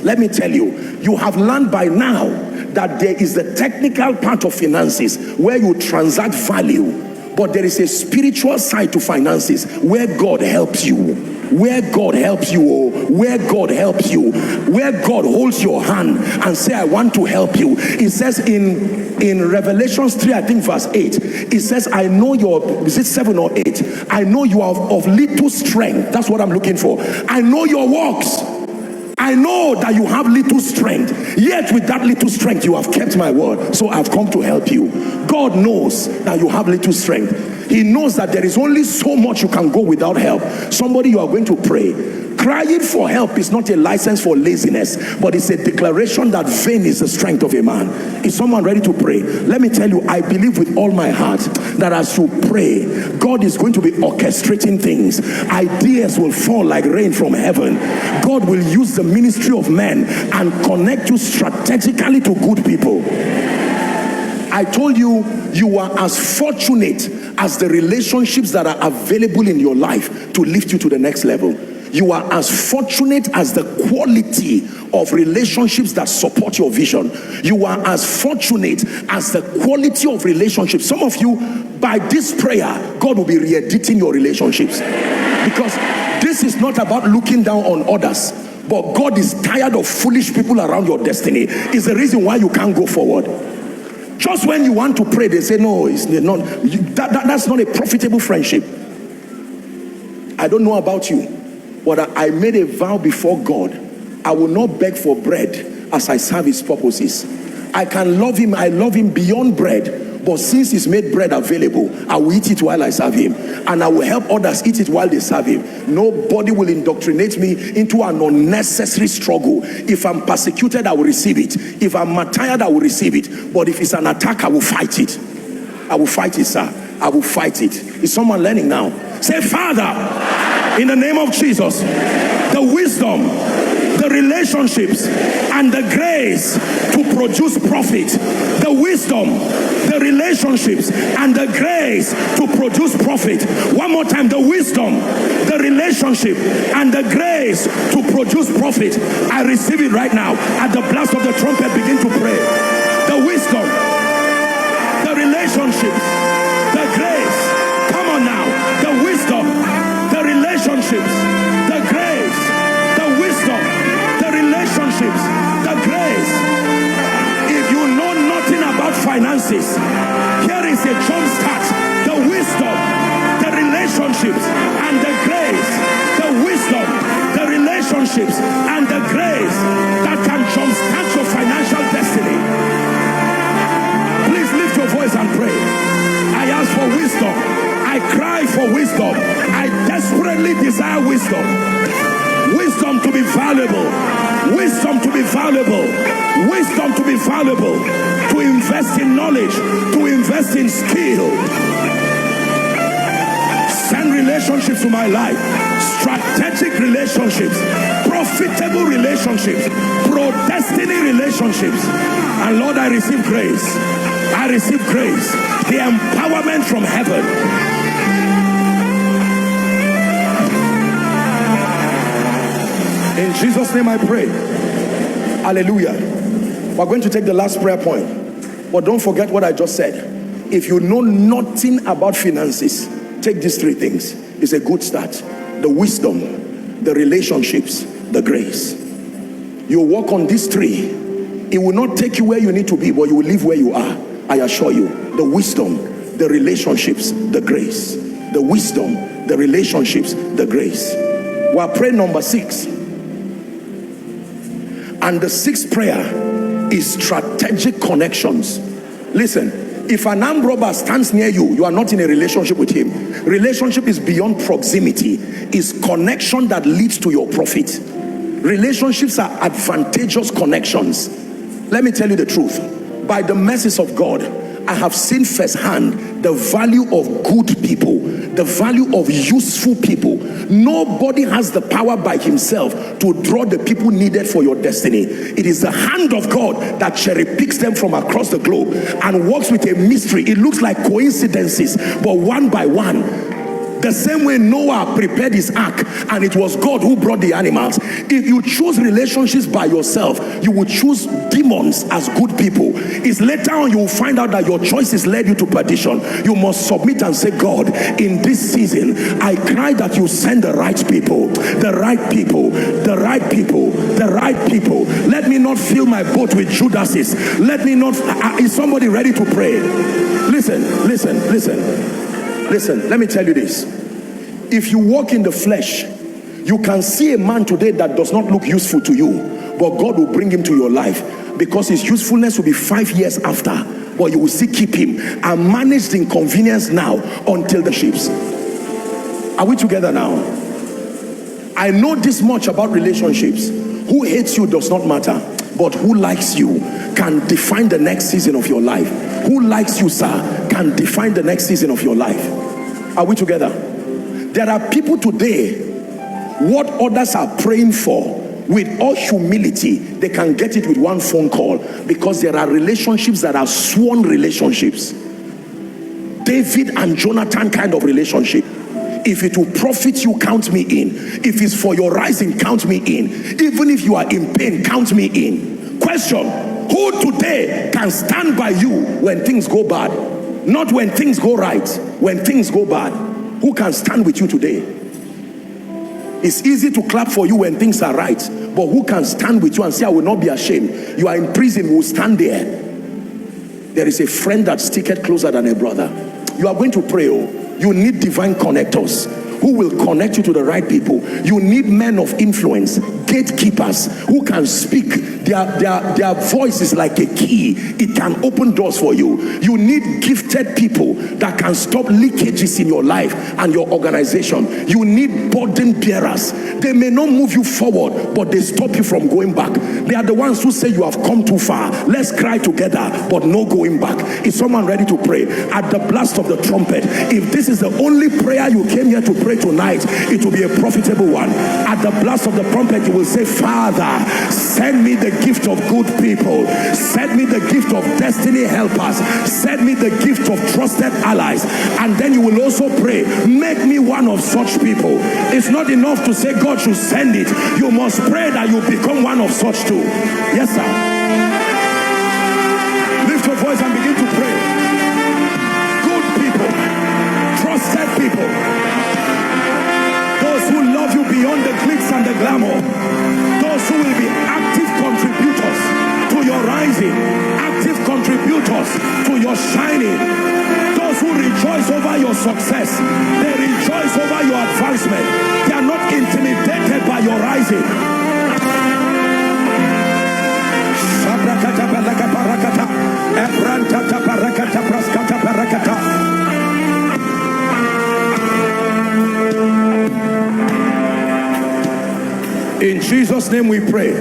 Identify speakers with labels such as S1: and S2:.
S1: Let me tell you, you have learned by now that there is the technical part of finances where you transact value, but there is a spiritual side to finances where God helps you. Where God helps you, where God helps you, where God holds your hand and say, I want to help you. It says in Revelations 3, I think verse 8, it says, I know your, is it 7 or 8? I know you are of little strength. That's what I'm looking for. I know your works. I know that you have little strength, yet with that little strength you have kept my word, so I've come to help you. God knows that you have little strength. He knows that there is only so much you can go without help. Somebody, you are going to pray. Crying for help is not a license for laziness, but it's a declaration that vain is the strength of a man. Is someone ready to pray? Let me tell you, I believe with all my heart that as you pray, God is going to be orchestrating things. Ideas will fall like rain from heaven. God will use the ministry of men and connect you strategically to good people. I told you, you are as fortunate as the relationships that are available in your life to lift you to the next level. You are as fortunate as the quality of relationships that support your vision. You are as fortunate as the quality of relationships. Some of you, by this prayer, God will be re-editing your relationships. Because this is not about looking down on others, but God is tired of foolish people around your destiny. It's the reason why you can't go forward. Just when you want to pray, they say, no, it's not. That's not a profitable friendship. I don't know about you, but I made a vow before God. I will not beg for bread as I serve his purposes. I can love him. I love him beyond bread. But since he's made bread available, I will eat it while I serve him. And I will help others eat it while they serve him. Nobody will indoctrinate me into an unnecessary struggle. If I'm persecuted, I will receive it. If I'm martyred, I will receive it. But if it's an attack, I will fight it. I will fight it, sir. I will fight it. Is someone learning now? Say, Father, in the name of Jesus, the wisdom, the relationships, and the grace to produce profit. The wisdom, the relationships, and the grace to produce profit. One more time, the wisdom, the relationship, and the grace to produce profit. I receive it right now. At the blast of the trumpet, begin to pray. The wisdom, the relationships, the grace. Come on now. The wisdom, the relationships, the grace, the wisdom, the relationships, the grace. If you know nothing about finances, here is a jump start. The wisdom, the relationships, and the grace. The wisdom, the relationships, and the grace that can jumpstart your financial destiny. Please lift your voice and pray. I ask for wisdom. I cry for wisdom. I desperately desire wisdom. Wisdom to be valuable. Wisdom to be valuable. Wisdom to be valuable. To invest in knowledge. To invest in skill. Send relationships to my life. Strategic relationships. Profitable relationships. Pro-destiny relationships. And Lord, I receive grace. I receive grace. The empowerment from heaven. In Jesus' name I pray. Hallelujah. We're going to take the last prayer point. But don't forget what I just said. If you know nothing about finances, take these three things. It's a good start. The wisdom, the relationships, the grace. You walk on these three. It will not take you where you need to be, but you will live where you are. I assure you. The wisdom, the relationships, the grace. The wisdom, the relationships, the grace. We are praying number 6. And the 6th prayer is strategic connections. Listen, if an armed robber stands near you, you are not in a relationship with him. Relationship is beyond proximity. It's connection that leads to your profit. Relationships are advantageous connections. Let me tell you the truth. By the mercies of God, I have seen firsthand the value of good people, the value of useful people. Nobody has the power by himself to draw the people needed for your destiny. It is the hand of God that cherry picks them from across the globe and works with a mystery. It looks like coincidences, but one by one, The same way Noah prepared his ark and it was God who brought the animals. If you choose relationships by yourself, you will choose demons as good people. It's later on you will find out that your choices led you to perdition. You must submit and say, God, in this season I cry that you send the right people, the right people, the right people, the right people. Let me not fill my boat with Judases. Let me not. Is somebody ready to pray? Listen. Let me tell you this. If you walk in the flesh, you can see a man today that does not look useful to you, but God will bring him to your life because his usefulness will be 5 years after, but you will still keep him and manage the inconvenience now until the ships. Are we together now? I know this much about relationships. Who hates you does not matter, but who likes you can define the next season of your life. Who likes you, sir, can define the next season of your life. Are we together? There are people today, what others are praying for, with all humility, they can get it with one phone call, because there are relationships that are sworn relationships. David and Jonathan kind of relationship. If it will profit you, count me in. If it's for your rising, count me in. Even if you are in pain, count me in. Question: who today can stand by you when things go bad? Not when things go right, when things go bad. Who can stand with you today? It's easy to clap for you when things are right, but who can stand with you and say, I will not be ashamed? You are in prison, we will stand there. There is a friend that sticketh closer than a brother. You are going to pray. You need divine connectors who will connect you to the right people. You need men of influence, gatekeepers who can speak. Their voice is like a key. It can open doors for you. You need gifted people that can stop leakages in your life and your organization. You need burden bearers. They may not move you forward, but they stop you from going back. They are the ones who say you have come too far. Let's cry together, but no going back. Is someone ready to pray? At the blast of the trumpet, if this is the only prayer you came here to pray tonight, it will be a profitable one. At the blast of the trumpet, you will say, Father, send me the gift of good people. Send me the gift of destiny helpers. Send me the gift of trusted allies. And then you will also pray, make me one of such people. It's not enough to say God should send it. You must pray that you become one of such too. Yes, sir. Lift your voice and begin to pray. Good people, trusted people, those who love you beyond the glitz and the glamour, those who will be active contributors to your rising, active contributors to your shining, those who rejoice over your success, they rejoice over your advancement. They are not intimidated by your rising. In Jesus' name we pray.